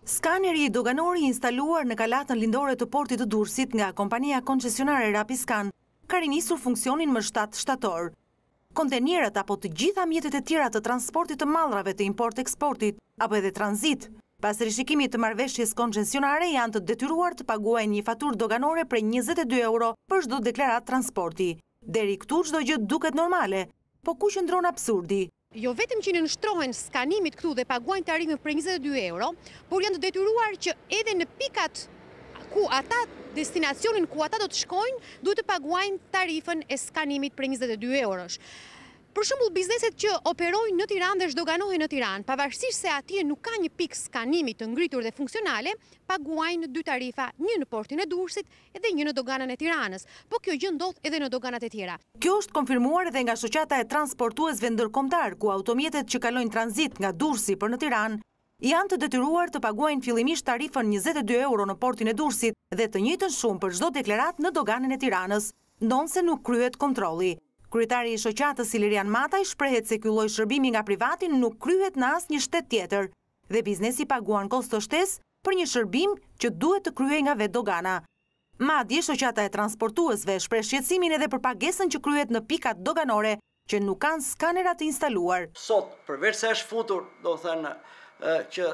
Skaneri i doganori instaluar në kalatën lindore të portit të Durrësit nga kompania koncesionare Rapiscan ka rinisur funksionin më 7 shtator. Kontenierët apo të gjitha mjetet e tjera të transportit të mallrave të import-eksportit apo edhe tranzit, pas rishikimit të marrëveshjes koncesionare janë të detyruar të paguajnë një faturë doganore prej 22 euro për çdo deklarat transporti. Deri këtu çdo gjë duket normale, po ku qëndron absurdi? Jo vetëm që nënshtrohen skanimit këtu dhe paguajnë tarifën për 22 euro, por janë të detyruar që edhe në pikat ku ata destinacionin ku ata do të shkojnë, duhet të paguajnë tarifën e skanimit për 22 eurosh. Për shembull, bizneset që operojnë në Tiranë dhe zhdoganohen në Tiranë, pavarësisht se atje nuk ka një pikë skanimi të ngritur dhe funksionale, paguajnë 2 tarifa, një në portin e Durrësit edhe një në doganën e Tiranës, po kjo gjë ndodh edhe në doganat e tjera. Kjo është konfirmuar edhe nga shoqata e transportuesve ndërkombëtar, ku automjetet që kalojnë tranzit nga Durrësi për në Tiranë janë të detyruar të paguajnë fillimisht tarifën 22 euro në portin e Durrësit dhe të njëjtën shumë për çdo deklarat në doganën e Tiranës, ndonse nuk kryhet kontrolli. Kryetari i shoqatës Ilirian Mataj shprehet se ky lloj shërbimi nga privati nuk kryhet në asnjë shtet tjetër dhe biznesi paguan kosto-shtesë për një shërbim që duhet të kryhej nga vetë dogana. Madje shoqata e transportuesve shpreh shqetësimin edhe për pagesën që kryhet në pikat doganore që nuk kanë skanera të instaluar. Sot, përveç se është futur, do thënë që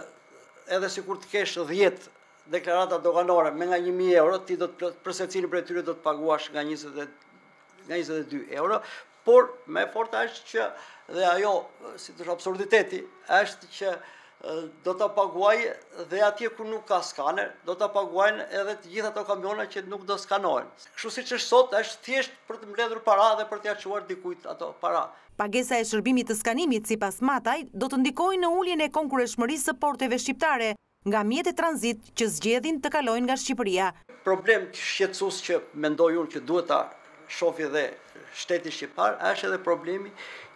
edhe sikur të kesh 10 deklarata doganore me nga 1000 euro, ti do të për secilin prej tyre do të paguash nga 22 euro, por me fortë është që dhe ajo, si të absurditeti, është që do të paguaj dhe atje ku nuk ka skaner, do të paguajnë edhe të gjitha ato kamiona që nuk do skanohen. Kështu siç është sot, është thjesht për të mbledhur para dhe për t'ia çuar dikujt ato para. Pagesa e shërbimit të skanimit, sipas Mataj, do të ndikojë në uljen e konkurrenshmërisë së porteve shqiptare nga mjetet tranzit që zgjedhin të kalojnë nga Shqipëria. Problem shqetësues që mendoj unë që duhet ta shofi dhe shteti shqiptar, është edhe problemi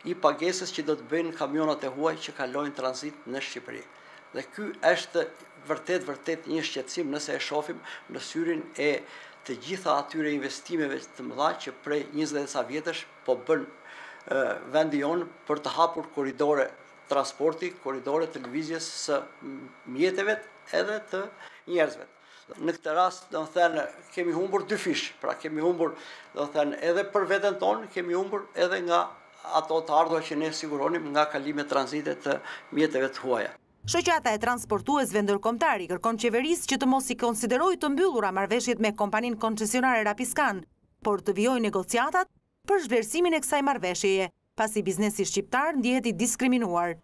i pagesës që do të bëjnë kamionat e huaj që kalojnë tranzit në Shqipëri. Dhe ky është vërtet një shqetësim nëse e shohim në syrin e të gjitha atyre investimeve të mëdha që prej 20 sa vjetësh po bën vendi jonë për të hapur korridore transporti, korridore të lëvizjes së mjeteve edhe të njerëzve. Në këtë rast, do të thënë, kemi humbur 2 fish, pra kemi humbur, do të thënë, edhe për veten tonë, kemi humbur edhe nga ato të ardhura që ne siguronim nga kalimet tranzite të mjeteve të huaja. Shoqata e transportuesve ndërkombëtar i kërkon qeverisë që të mos i konsiderojë të mbyllura marrëveshjet me kompaninë koncesionare Rapiscan, por të vijojë negociatat për zhvlerësimin e kësaj marrëveshjeje, pasi biznesi shqiptar ndihet i diskriminuar.